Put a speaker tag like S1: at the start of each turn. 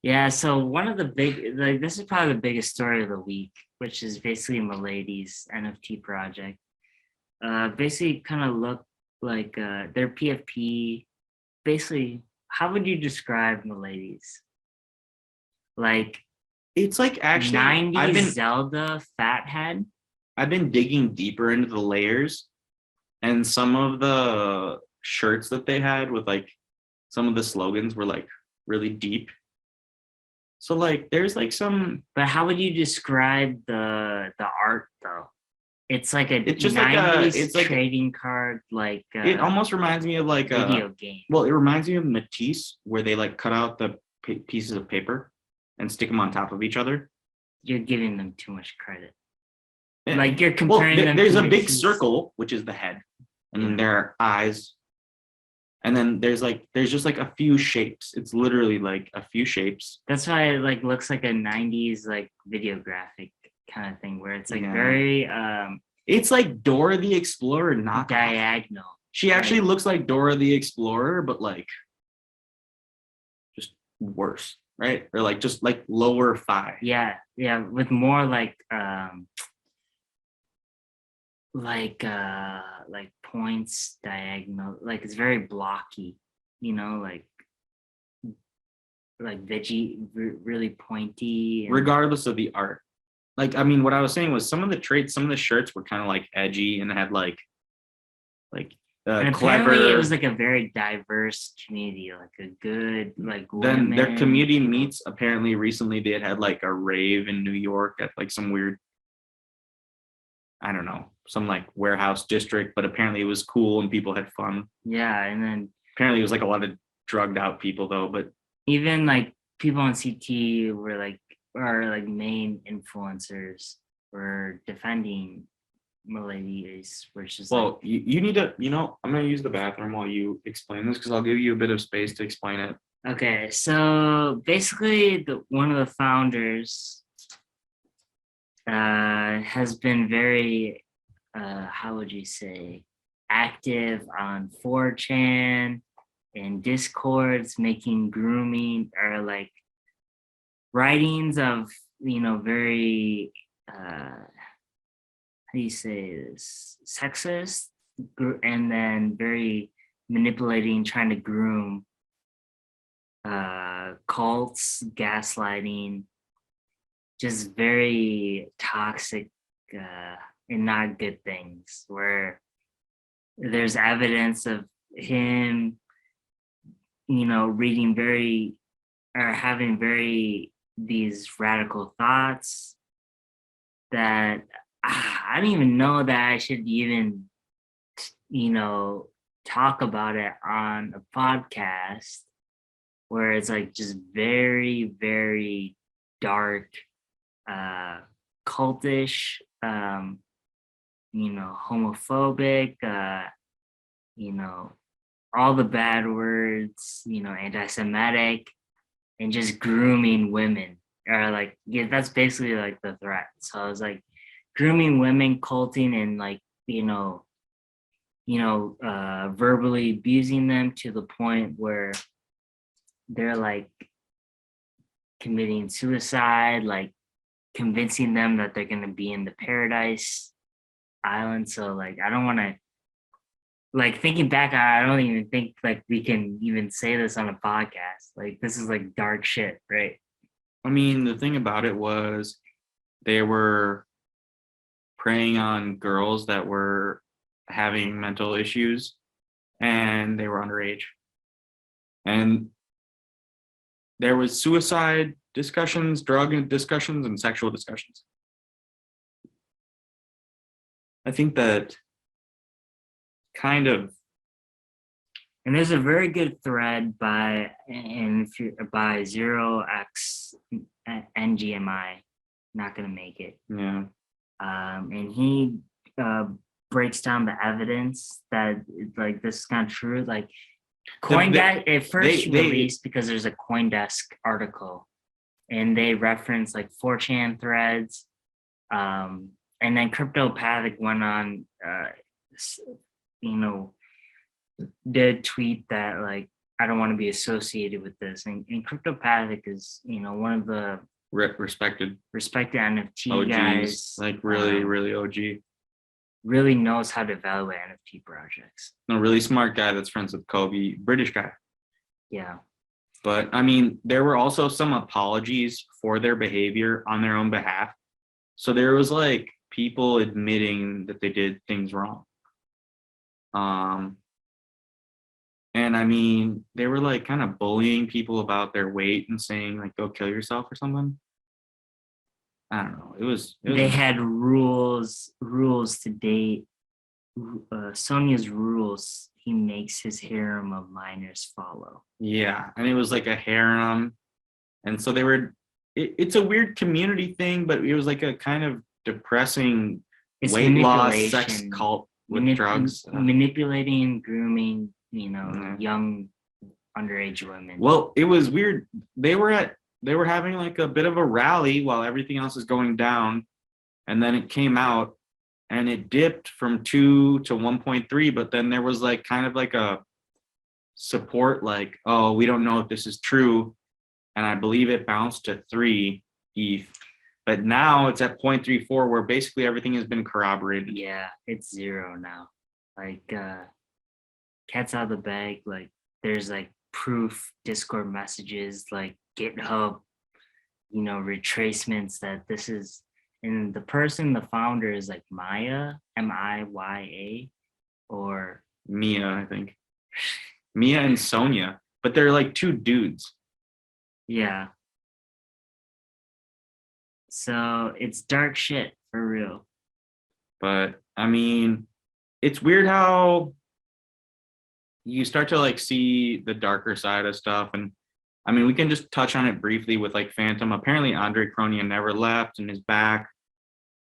S1: Yeah, so one of the big, like, this is probably the biggest story of the week, which is basically Milady's NFT project. Basically kind of look like their PFP. Basically, how would you describe Milady's? Like
S2: It's like actually
S1: 90s Zelda fathead?
S2: I've been digging deeper into the layers, and some of the shirts that they had with like some of the slogans were like really deep. So like there's like some
S1: But how would you describe the art though? It's like a
S2: it's just
S1: 90s
S2: it's like
S1: trading card, like
S2: it almost reminds me of like
S1: video game.
S2: well, it reminds me of Matisse where they like cut out the pieces of paper and stick them on top of each other.
S1: You're giving them too much credit.
S2: Yeah.
S1: Like you're comparing them
S2: there's
S1: to
S2: a big
S1: Matisse.
S2: circle, which is the head, and then there are eyes, and then there's just like a few shapes. It's literally like a few shapes.
S1: That's why it like looks like a 90s like video graphic kind of thing where it's like
S2: Yeah.
S1: very
S2: It's like Dora the Explorer, not
S1: diagonal.
S2: She actually looks like Dora the Explorer, but like just worse, right? Or like just like lower five.
S1: Yeah, with more like points diagonal, like it's very blocky, like veggie, really pointy
S2: regardless of the art. Like, I mean, what I was saying was some of the traits, some of the shirts were kind of like edgy and had like
S1: and
S2: clever.
S1: apparently it was like a very diverse community, like a good like
S2: then
S1: women,
S2: their community meets apparently recently they had like a rave in New York at like some weird, I don't know, some like warehouse district, but apparently it was cool and people had fun.
S1: Yeah, and then
S2: apparently it was like a lot of drugged out people though, but
S1: even like people on CT were like main influencers were defending Miladys, which is
S2: well, you need to, I'm gonna use the bathroom while you explain this because I'll give you a bit of space to explain it.
S1: Okay, so basically one of the founders has been very how would you say, active on 4chan and discords, making grooming or like writings of very how do you say this, sexist, and then very manipulating, trying to groom cults, gaslighting, just very toxic and not good things, where there's evidence of him reading very or having very these radical thoughts that I don't even know that I should even talk about it on a podcast, where it's like just very, very dark, cultish, homophobic, all the bad words, anti-Semitic, and just grooming women. Or like, yeah, that's basically like the threat. So I was like grooming women, culting, and like, verbally abusing them to the point where they're like committing suicide, like convincing them that they're going to be in the paradise island. So like, I don't want to, like, thinking back, I don't even think like we can even say this on a podcast. Like, this is like dark shit, right?
S2: I mean, the thing about it was they were preying on girls that were having mental issues and they were underage. And there was suicide discussions, drug discussions, and sexual discussions. I think that kind of,
S1: and there's a very good thread by 0x NGMI, not gonna make it.
S2: Yeah.
S1: And he breaks down the evidence that like this is kind of true. Like CoinDesk, it first released because there's a CoinDesk article, and they reference like 4chan threads, and then CryptoPathic went on, did tweet that like I don't want to be associated with this. And CryptoPathic is, one of the
S2: Respected
S1: respected NFT
S2: OGs,
S1: guys.
S2: like really OG.
S1: Really knows how to evaluate NFT projects.
S2: A really smart guy that's friends with Kobe, British guy.
S1: Yeah.
S2: But I mean, there were also some apologies for their behavior on their own behalf. So there was like people admitting that they did things wrong. And I mean, they were like kind of bullying people about their weight and saying like, go kill yourself or something. I don't know. It was
S1: They had rules to date. Sonya's rules, he makes his harem of minors follow.
S2: Yeah, and it was like a harem. And so they were, it's a weird community thing, but it was like a kind of depressing weight loss sex cult with drugs.
S1: Manipulating, grooming, young underage women.
S2: Well, it was weird. They were having like a bit of a rally while everything else is going down. And then it came out and it dipped from 2 to 1.3, but then there was like kind of like a support, like, oh, we don't know if this is true. And I believe it bounced to 3 ETH. But now it's at 0.34, where basically everything has been corroborated.
S1: Yeah, it's 0 now. Like, cat's out of the bag. Like, there's like proof, Discord messages, like GitHub, retracements that this is. And the founder is like Maya, Miya, or
S2: Mia, I think. Mia and Sonia, but they're like 2 dudes.
S1: Yeah. So it's dark shit for real.
S2: But I mean, it's weird how you start to like see the darker side of stuff. And I mean, we can just touch on it briefly with like Phantom. Apparently Andre Cronia never left and is back.